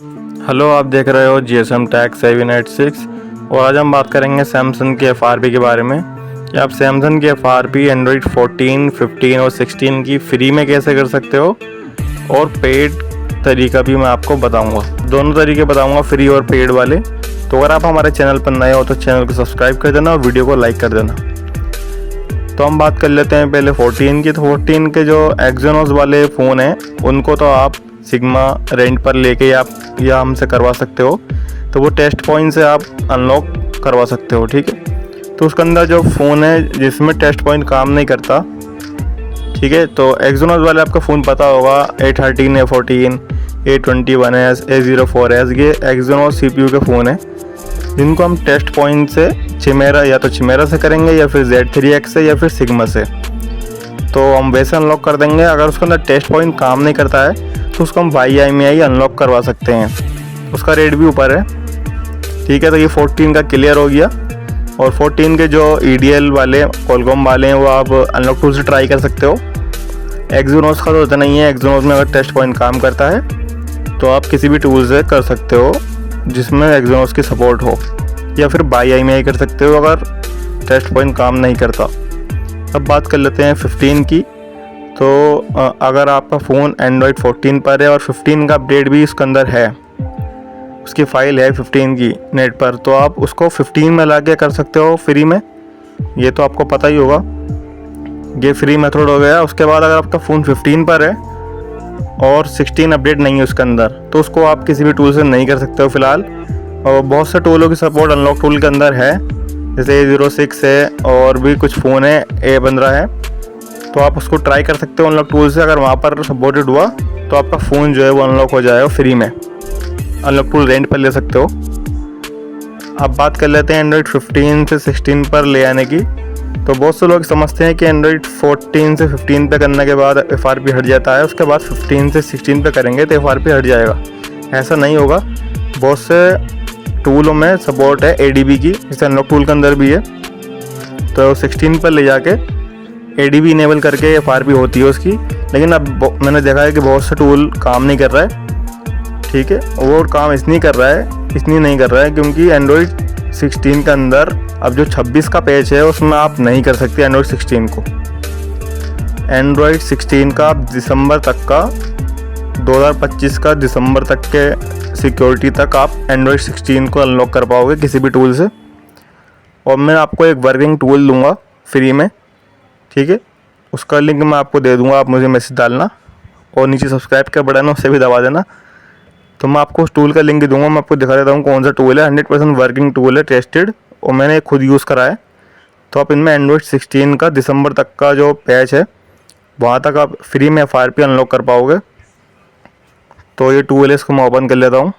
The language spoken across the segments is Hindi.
हेलो, आप देख रहे हो GSM Tech 786 और आज हम बात करेंगे सैमसंग के FRP के बारे में कि आप सैमसंग की FRP एंड्रॉयड 14, 15 और 16 की फ्री में कैसे कर सकते हो और पेड तरीका भी मैं आपको बताऊंगा। दोनों तरीके बताऊंगा, फ्री और पेड वाले। तो अगर आप हमारे चैनल पर नए हो तो चैनल को सब्सक्राइब कर देना और वीडियो को लाइक कर देना। तो हम बात कर लेते हैं पहले 14 की। तो 14 के जो एक्जीनोस वाले फ़ोन हैं उनको तो आप सिग्मा रेंट पर लेके या हमसे करवा सकते हो। तो वो टेस्ट पॉइंट से आप अनलॉक करवा सकते हो, ठीक है। तो उसके अंदर जो फ़ोन है जिसमें टेस्ट पॉइंट काम नहीं करता, ठीक है। तो एक्जीनोस वाले आपका फ़ोन पता होगा, A13, A14, A21s, A04s, ये एक्जीनोस CPU के फ़ोन है जिनको हम टेस्ट पॉइंट से चिमेरा या तो चिमेरा से करेंगे या फिर Z3X से या फिर सिग्मा से। तो हम वैसे अनलॉक कर देंगे। अगर उसके अंदर टेस्ट पॉइंट काम नहीं करता है तो उसको हम YIMEI अनलॉक करवा सकते हैं। उसका रेट भी ऊपर है, ठीक है। तो ये 14 का क्लियर हो गया। और 14 के जो EDL वाले कॉलकॉम वाले हैं वो आप अनलॉक टूल से ट्राई कर सकते हो। एक्जीनोस का तो इतना नहीं है। एक्जीनोस में अगर टेस्ट पॉइंट काम करता है तो आप किसी भी टूल से कर सकते हो जिसमें एक्जीनोस की सपोर्ट हो, या फिर YIMEI कर सकते हो अगर टेस्ट पॉइंट काम नहीं करता। अब बात कर लेते हैं 15 की। तो अगर आपका फ़ोन एंड्रॉयड 14 पर है और 15 का अपडेट भी इसके अंदर है, उसकी फ़ाइल है 15 की नेट पर, तो आप उसको 15 में ला के कर सकते हो फ्री में। ये तो आपको पता ही होगा, ये फ्री मेथड हो गया। उसके बाद अगर आपका फ़ोन 15 पर है और 16 अपडेट नहीं है उसके अंदर, तो उसको आप किसी भी टूल से नहीं कर सकते हो फ़िलहाल। और बहुत से टूलों की सपोर्ट अनलॉक टूल के अंदर है, जैसे A06 है और भी कुछ फ़ोन है, A15 है। तो आप उसको ट्राई कर सकते हो अनलॉक टूल से। अगर वहाँ पर सपोर्टेड हुआ तो आपका फ़ोन जो है वो अनलॉक हो जाएगा फ्री में। अनलॉक टूल रेंट पर ले सकते हो। अब बात कर लेते हैं एंड्रॉयड 15 से 16 पर ले आने की। तो बहुत से लोग समझते हैं कि एंड्रॉयड 14 से 15 पे करने के बाद FRP हट जाता है, उसके बाद 15 से 16 पे करेंगे तो FRP हट जाएगा। ऐसा नहीं होगा। बहुत से टूलों में सपोर्ट है ADB की, जैसे अनलॉक टूल के अंदर भी है। तो 16 पर ले जाके ADB इनेबल करके FRP होती है उसकी। लेकिन अब मैंने देखा है कि बहुत से टूल काम नहीं कर रहा है, ठीक है। वो काम इसलिए नहीं कर रहा है क्योंकि एंड्रॉयड 16 के अंदर अब जो 26 का पैच है उसमें आप नहीं कर सकते एंड्रॉयड 16 को। एंड्रॉयड 16 का आप दिसंबर तक का 2025 का दिसंबर तक के सिक्योरिटी तक आप एंड्रॉयड 16 को अनलॉक कर पाओगे किसी भी टूल से। और मैं आपको एक वर्किंग टूल दूंगा फ्री में, ठीक है। उसका लिंक मैं आपको दे दूंगा, आप मुझे मैसेज डालना और नीचे सब्सक्राइब का बटन है उसे भी दबा देना। तो मैं आपको उस टूल का लिंक दूंगा। मैं आपको दिखा देता हूँ कौन सा टूल है। 100% वर्किंग टूल है, टेस्टेड, और मैंने खुद यूज़ करा है। तो आप इनमें एंड्रॉयड 16 का दिसंबर तक का जो पैच है वहाँ तक आप फ्री में FRP अनलॉक कर पाओगे। तो ये टूल है, इसको मैं ओपन कर लेता हूँ।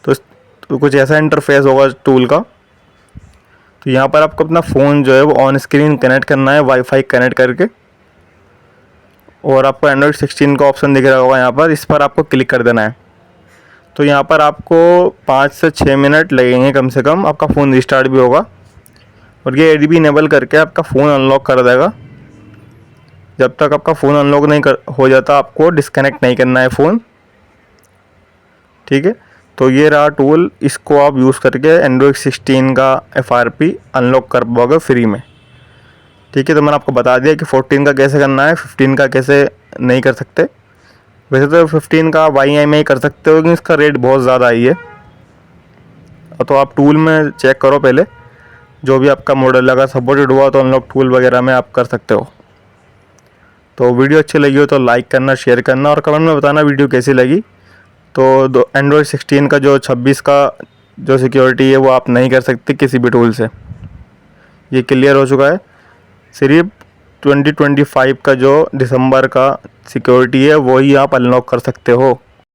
तो कुछ ऐसा इंटरफेस होगा टूल का। तो यहाँ पर आपको अपना फ़ोन जो है वो ऑन स्क्रीन कनेक्ट करना है वाईफाई कनेक्ट करके, और आपको एंड्रॉयड 16 का ऑप्शन दिख रहा होगा यहाँ पर, इस पर आपको क्लिक कर देना है। तो यहाँ पर आपको 5 से 6 मिनट लगेंगे कम से कम, आपका फ़ोन रिस्टार्ट भी होगा और ये ADB इनेबल करके आपका फ़ोन अनलॉक कर देगा। जब तक आपका फ़ोन अनलॉक नहीं हो जाता आपको डिस्कनेक्ट नहीं करना है फ़ोन, ठीक है। तो ये रहा टूल, इसको आप यूज़ करके एंड्रॉयड 16 का FRP अनलॉक कर पाओगे फ्री में, ठीक है। तो मैंने आपको बता दिया कि 14 का कैसे करना है, 15 का कैसे नहीं कर सकते। वैसे तो 15 का YIMEI कर सकते हो लेकिन इसका रेट बहुत ज़्यादा ही है। तो आप टूल में चेक करो पहले, जो भी आपका मॉडल अगर सपोर्टेड हुआ तो अनलॉक टूल वगैरह में आप कर सकते हो। तो वीडियो अच्छी लगी हो तो लाइक करना, शेयर करना और कमेंट में बताना वीडियो कैसी लगी। तो एंड्रॉयड 16 का जो 26 का जो सिक्योरिटी है वो आप नहीं कर सकते किसी भी टूल से, ये क्लियर हो चुका है। सिर्फ 2025 का जो दिसंबर का सिक्योरिटी है वही आप अनलॉक कर सकते हो।